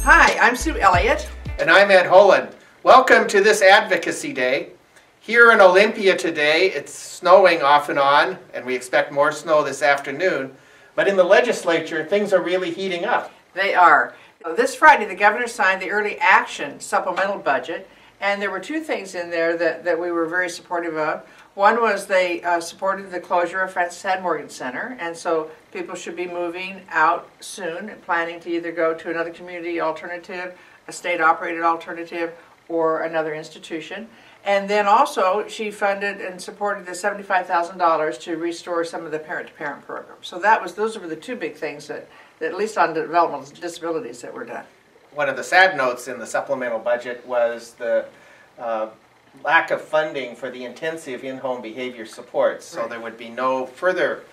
Hi, I'm Sue Elliott. And I'm Ed Holland. Welcome to this Advocacy Day. Here in Olympia today, it's snowing off and on, and we expect more snow this afternoon. But in the legislature, things are really heating up. They are. This Friday, the governor signed the Early Action Supplemental Budget, and there were two things in there that we were very supportive of. One was they supported the closure of Francis Had Morgan Center, and so people should be moving out soon, planning to either go to another community alternative, a state-operated alternative, or another institution. And then also, she funded and supported the $75,000 to restore some of the parent-to-parent programs. So those were the two big things that at least on developmental disabilities, that were done. One of the sad notes in the supplemental budget was the lack of funding for the intensive in-home behavior supports. So there would be no further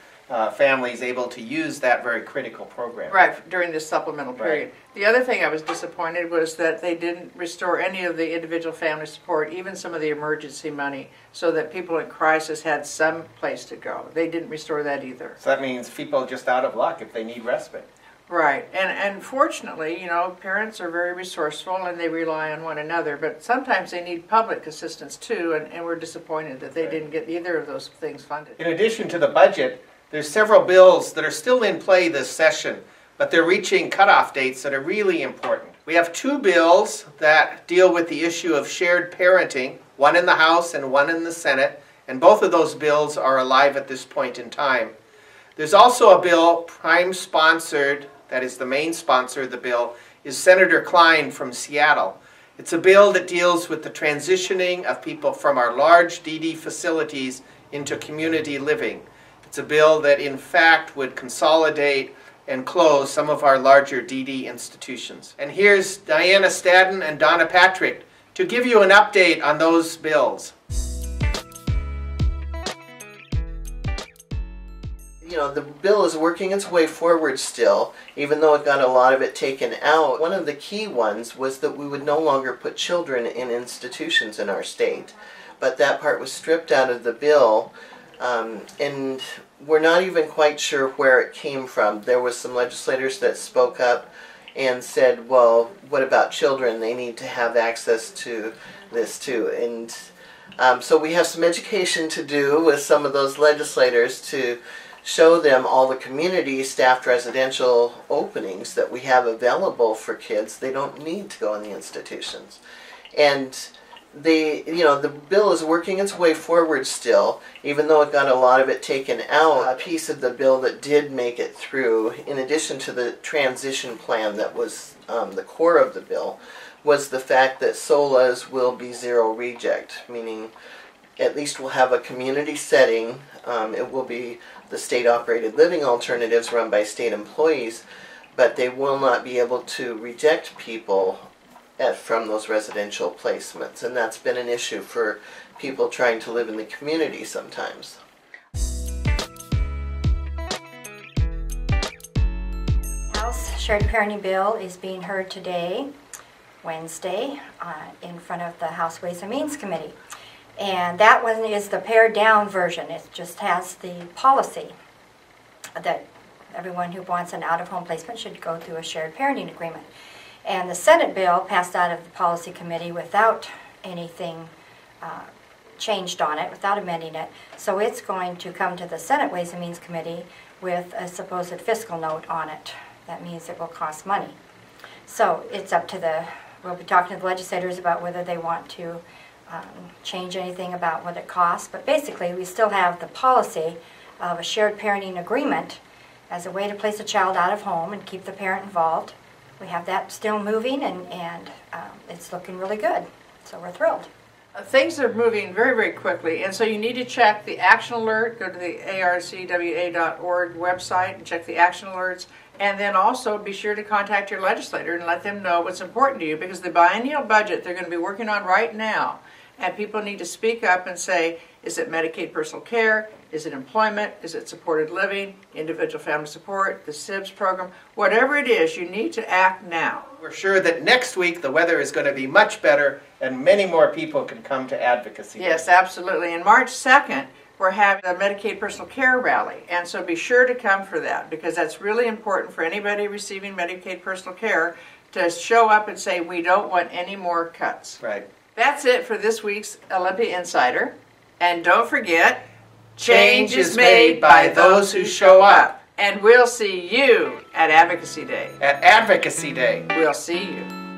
families able to use that very critical program. Right, during this supplemental period. Right. The other thing I was disappointed was that they didn't restore any of the individual family support, even some of the emergency money, so that people in crisis had some place to go. They didn't restore that either. So that means people are just out of luck if they need respite. Right, and fortunately, you know, parents are very resourceful and they rely on one another, but sometimes they need public assistance too, and we're disappointed that they didn't get either of those things funded. In addition to the budget, there's several bills that are still in play this session, but they're reaching cutoff dates that are really important. We have two bills that deal with the issue of shared parenting, one in the House and one in the Senate, and both of those bills are alive at this point in time. There's also a bill prime-sponsored, that is the main sponsor of the bill, is Senator Klein from Seattle. It's a bill that deals with the transitioning of people from our large DD facilities into community living. It's a bill that in fact would consolidate and close some of our larger DD institutions. And here's Diana Stadden and Donna Patrick to give you an update on those bills. You know, the bill is working its way forward still, even though it got a lot of it taken out. One of the key ones was that we would no longer put children in institutions in our state. But that part was stripped out of the bill, and we're not even quite sure where it came from. There was some legislators that spoke up and said, well, what about children? They need to have access to this too. And so we have some education to do with some of those legislators to show them all the community staffed residential openings that we have available for kids. They don't need to go in the institutions. And the bill is working its way forward still, even though it got a lot of it taken out. A piece of the bill that did make it through, in addition to the transition plan that was the core of the bill, was the fact that SOLAs will be zero reject, meaning at least we'll have a community setting. It will be the state-operated living alternatives run by state employees, but they will not be able to reject people from those residential placements, and that's been an issue for people trying to live in the community sometimes. House Shared Parenting Bill is being heard today, Wednesday, in front of the House Ways and Means Committee. And that one is the pared down version. It just has the policy that everyone who wants an out-of-home placement should go through a shared parenting agreement. And the Senate bill passed out of the policy committee without anything changed on it, without amending it. So it's going to come to the Senate Ways and Means Committee with a supposed fiscal note on it. That means it will cost money. So it's up to we'll be talking to the legislators about whether they want to change anything about what it costs. But basically, we still have the policy of a shared parenting agreement as a way to place a child out of home and keep the parent involved. We have that still moving, and it's looking really good. So we're thrilled. Things are moving very, very quickly, and so you need to check the action alert. Go to the arcwa.org website and check the action alerts, and then also be sure to contact your legislator and let them know what's important to you, because the biennial budget they're going to be working on right now, and people need to speak up and say, is it Medicaid personal care? Is it employment? Is it supported living, individual family support, the SIBS program? Whatever it is, you need to act now. We're sure that next week the weather is going to be much better and many more people can come to advocacy. Yes, absolutely. And March 2nd, we're having a Medicaid personal care rally, and so be sure to come for that, because that's really important for anybody receiving Medicaid personal care to show up and say, we don't want any more cuts. Right. That's it for this week's Olympia Insider. And don't forget, change is made by those who show up. And we'll see you at Advocacy Day. At Advocacy Day. We'll see you.